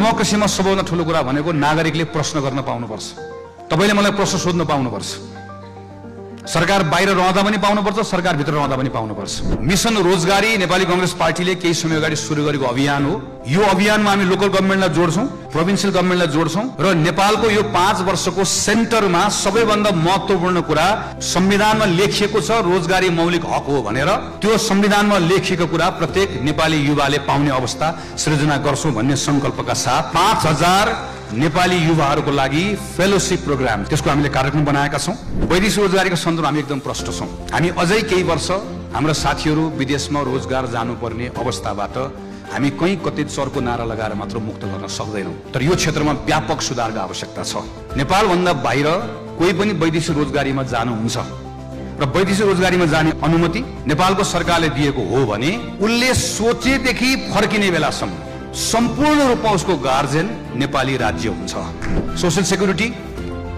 डेमोक्रेसीमा सबैभन्दा ठुलो कुरा भनेको नागरिकले प्रश्न गर्न पाउनुपर्छ। तपाईले मलाई प्रश्न सोध्न पाउनुपर्छ। सरकार बाहिर रहँदा पनि पाउनुपर्छ, सरकार भित्र रहँदा पनि पाउनुपर्छ। मिशन रोजगारी नेपाली कांग्रेस पार्टीले केही समय अगाडि सुरु गरेको अभियान हो। यो अभियानमा हामी लोकल गभर्नमेन्टलाई जोड्छौं, प्रोभिन्सियल गभर्नमेन्टलाई जोड्छौं र नेपालको यो 5 वर्षको सेन्टरमा सबैभन्दा महत्त्वपूर्ण कुरा संविधानमा लेखिएको छ रोजगारी मौलिक हक हो भनेर। त्यो संविधानमा लेखिएको कुरा प्रत्येक नेपाली युवाले पाउने अवस्था सृजना गर्छौं भन्ने संकल्पका साथ 5000 नेपाली युवाहरूको लागि फेलोशिप प्रोग्राम त्यसको हामीले कार्यक्रम बनाएका छौं। वैदेशिक रोजगारीको सन्दर्भमा हामी एकदम प्रष्ट छौं। हामी अझै केही वर्ष हाम्रो साथीहरू विदेशमा रोजगार जानुपर्ने अवस्थाबाट हामी कहीँ कतै चर्को नारा लगाएर मात्र मुक्त गर्न सक्दैनौं। तर यो क्षेत्रमा व्यापक सुधारको आवश्यकता छ। नेपालभन्दा बाहिर कोही पनि वैदेशिक रोजगारीमा जानुहुन्छ र वैदेशिक रोजगारीमा जाने अनुमति नेपालको सरकारले दिएको हो भने उनले सोचेदेखि फर्किने बेलासम्म सम्पूर्ण रूपमा उसको गार्जियन नेपाली राज्य हुन्छ। सोशल सेक्युरिटी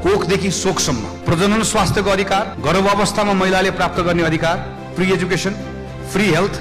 कोखदेखि शोकसम्म, प्रजनन स्वास्थ्यको अधिकार, गर्भावस्थामा महिलाले प्राप्त गर्ने अधिकार, फ्री एजुकेसन, फ्री हेल्थ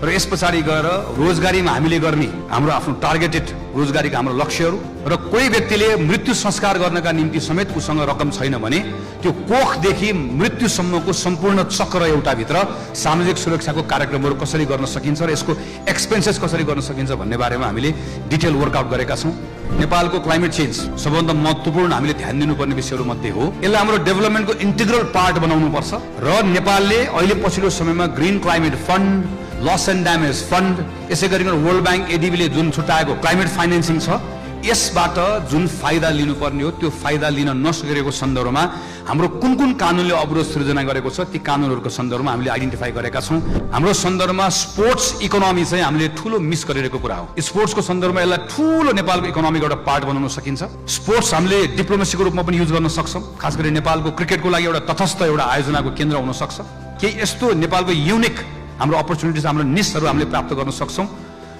र यस पछाडि गएर रोजगारीमा हामीले गर्ने हाम्रो आफ्नो टार्गेटेड रोजगारीका हाम्रो लक्ष्यहरू र कोही व्यक्तिले मृत्यु संस्कार गर्नका निम्ति समेत उसँग रकम छैन भने त्यो कोखदेखि मृत्युसम्मको सम्पूर्ण चक्र एउटा भित्र सामाजिक सुरक्षाको कार्यक्रमहरू कसरी गर्न सकिन्छ र यसको एक्सपेन्सेस कसरी गर्न सकिन्छ भन्ने बारेमा हामीले डिटेल वर्कआउट गरेका छौं। नेपालको क्लाइमेट चेन्ज सबभन्दा महत्त्वपूर्ण हामीले ध्यान दिनुपर्ने विषयहरू मध्ये हो। यसलाई हाम्रो डेभलपमेन्टको इन्टिग्रल पार्ट बनाउनु पर्छ र नेपालले अहिले पछिल्लो समयमा green climate fund, loss and damage fund, यसै गरिकन वर्ल्ड ब्याङ्क एडीबीले जुन छुट्याएको क्लाइमेट फाइनेन्सिङ छ यसबाट जुन फाइदा लिनुपर्ने हो त्यो फाइदा लिन नसकेको सन्दर्भमा हाम्रो कुन कुन कानुनले अवरोध सृजना गरेको छ ती कानुनहरूको सन्दर्भमा हामीले आइडेन्टिफाई गरेका छौं। हाम्रो सन्दर्भमा स्पोर्ट्स इकोनोमी चाहिँ हामीले ठूलो मिस गरिरहेको कुरा हो। स्पोर्ट्सको सन्दर्भमा यसलाई ठूलो नेपालको इकोनोमीको एउटा पार्ट बनाउन सकिन्छ। स्पोर्ट्स हामीले डिप्लोमेसीको रूपमा पनि युज गर्न सक्छौं। खास गरी नेपालको क्रिकेटको लागि एउटा तटस्थ एउटा आयोजनाको केन्द्र हुन सक्छ। के यस्तो नेपालको युनिक हाम्रो अपर्चुनिटिज, हाम्रो निशहरू हामीले प्राप्त गर्न सक्छौं।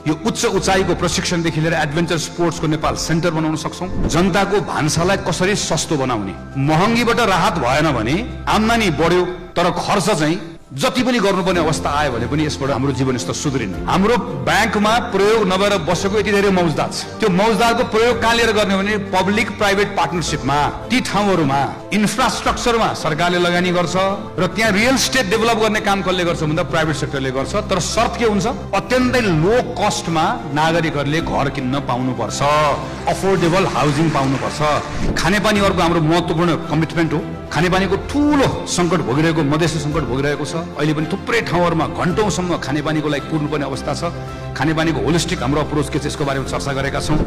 यो उच्च उचाइको प्रशिक्षणदेखि लिएर एडभेन्चर स्पोर्ट्सको नेपाल सेन्टर बनाउन सक्छौं। जनताको भान्सालाई कसरी सस्तो बनाउने, महँगीबाट राहत भएन भने आम्दानी बढ्यो तर खर्च चाहिँ जति पनि गर्नुपर्ने अवस्था आयो भने पनि यसबाट हाम्रो जीवनस्तर सुध्रिन्न। हाम्रो ब्याङ्कमा प्रयोग नभएर बसेको यति धेरै मौजदार छ। त्यो मौजदारको प्रयोग कहाँ लिएर गर्ने भने पब्लिक प्राइभेट पार्टनरशिपमा, ती ठाउँहरूमा इन्फ्रास्ट्रक्चरमा सरकारले लगानी गर्छ र त्यहाँ रियल स्टेट डेभलप गर्ने काम कसले गर्छ भन्दा प्राइभेट सेक्टरले गर्छ। तर शर्त के हुन्छ? अत्यन्तै लो कस्टमा नागरिकहरूले घर किन्न पाउनुपर्छ, अफोर्डेबल हाउसिङ पाउनुपर्छ। खानेपानी अर्को हाम्रो महत्त्वपूर्ण कमिटमेन्ट हो। खानेपानीको ठूलो संकट भोगिरहेको, मधेसी संकट भोगिरहेको छ। अहिले पनि थुप्रै ठाउँहरूमा घण्टौंसम्म खानेपानीको लागि कुर्नुपर्ने अवस्था छ। खानेपानीको होलिस्टिक हाम्रो अप्रोच के छ यसको बारेमा चर्चा गरेका छौं।